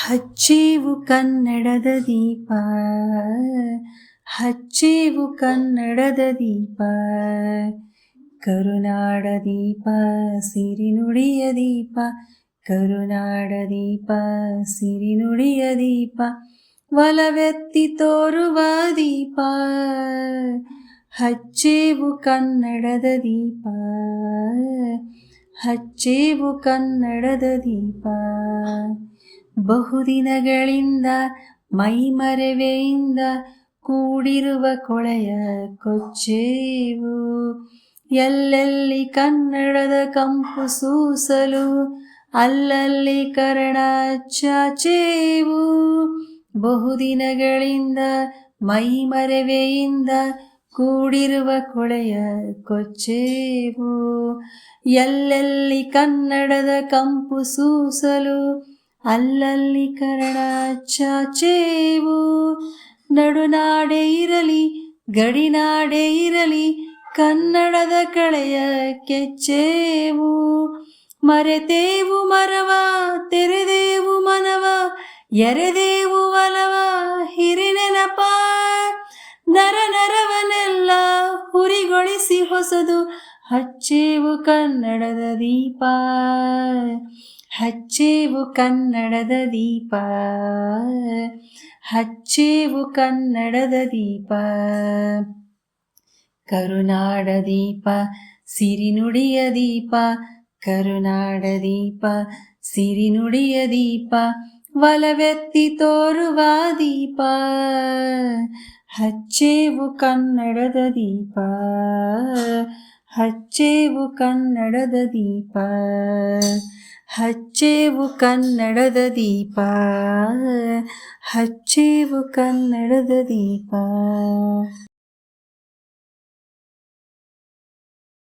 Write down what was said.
ಹಚ್ಚೇವು ಕನ್ನಡದ ದೀಪ, ಹಚ್ಚೇವು ಕನ್ನಡದ ದೀಪ, ಕರುನಾಡ ದೀಪ ಸಿರಿನುಡಿಯ ದೀಪ, ಕರುನಾಡ ದೀಪ ಸಿರಿನುಡಿಯ ದೀಪ, ಒಲವೆತ್ತಿ ತೋರುವ ದೀಪ, ಹಚ್ಚೇವು ಕನ್ನಡದ ದೀಪ, ಹಚ್ಚೇವು ಕನ್ನಡದ ದೀಪ. ಬಹುದಿನಗಳಿಂದ ಮೈಮರೆವೆಯಿಂದ ಕೂಡಿರುವ ಕೊಳೆಯ ಕೊಚ್ಚೇವು, ಎಲ್ಲೆಲ್ಲಿ ಕನ್ನಡದ ಕಂಪು ಸೂಸಲು ಅಲ್ಲಲ್ಲಿ ಕರಣ ಚಾಚೇವು. ಬಹುದಿನಗಳಿಂದ ಮೈಮರೆವೆಯಿಂದ ಕೂಡಿರುವ ಕೊಳೆಯ ಕೊಚ್ಚೇವು, ಎಲ್ಲೆಲ್ಲಿ ಕನ್ನಡದ ಕಂಪು ಸೂಸಲು ಅಲ್ಲಲ್ಲಿ ಕರಣ ಚಾಚೇವು. ನಡುನಾಡೆ ಇರಲಿ ಗಡಿನಾಡೆ ಇರಲಿ ಕನ್ನಡದ ಕಳೆಯ ಕೆಚ್ಚೇವು. ಮರೆತೇವು ಮರವ ತೆರೆದೇವು ಮನವ, ಎರೆದೇವು ಒಲವ ಹಿರಿನೆನಪ, ನರ ನರವನೆಲ್ಲ ಹುರಿಗೊಳಿಸಿ ಹೊಸದು ಹಚ್ಚೇವು ಕನ್ನಡದ ದೀಪ, ಹಚ್ಚೇವು ಕನ್ನಡದ ದೀಪ, ಹಚ್ಚೇವು ಕನ್ನಡದ ದೀಪ. ಕರುನಾಡ ದೀಪ ಸಿರಿನುಡಿಯ ದೀಪ, ಕರುನಾಡ ದೀಪ ಸಿರಿನುಡಿಯ ದೀಪ, ಒಲವೆತ್ತಿ ತೋರುವ ದೀಪ, ಹಚ್ಚೇವು ಕನ್ನಡದ ದೀಪ, ಹಚ್ಚೇವು ಕನ್ನಡದ ದೀಪ, ಹಚ್ಚೇವು ಕನ್ನಡದ ದೀಪ, ಹಚ್ಚೇವು ಕನ್ನಡದ ದೀಪ.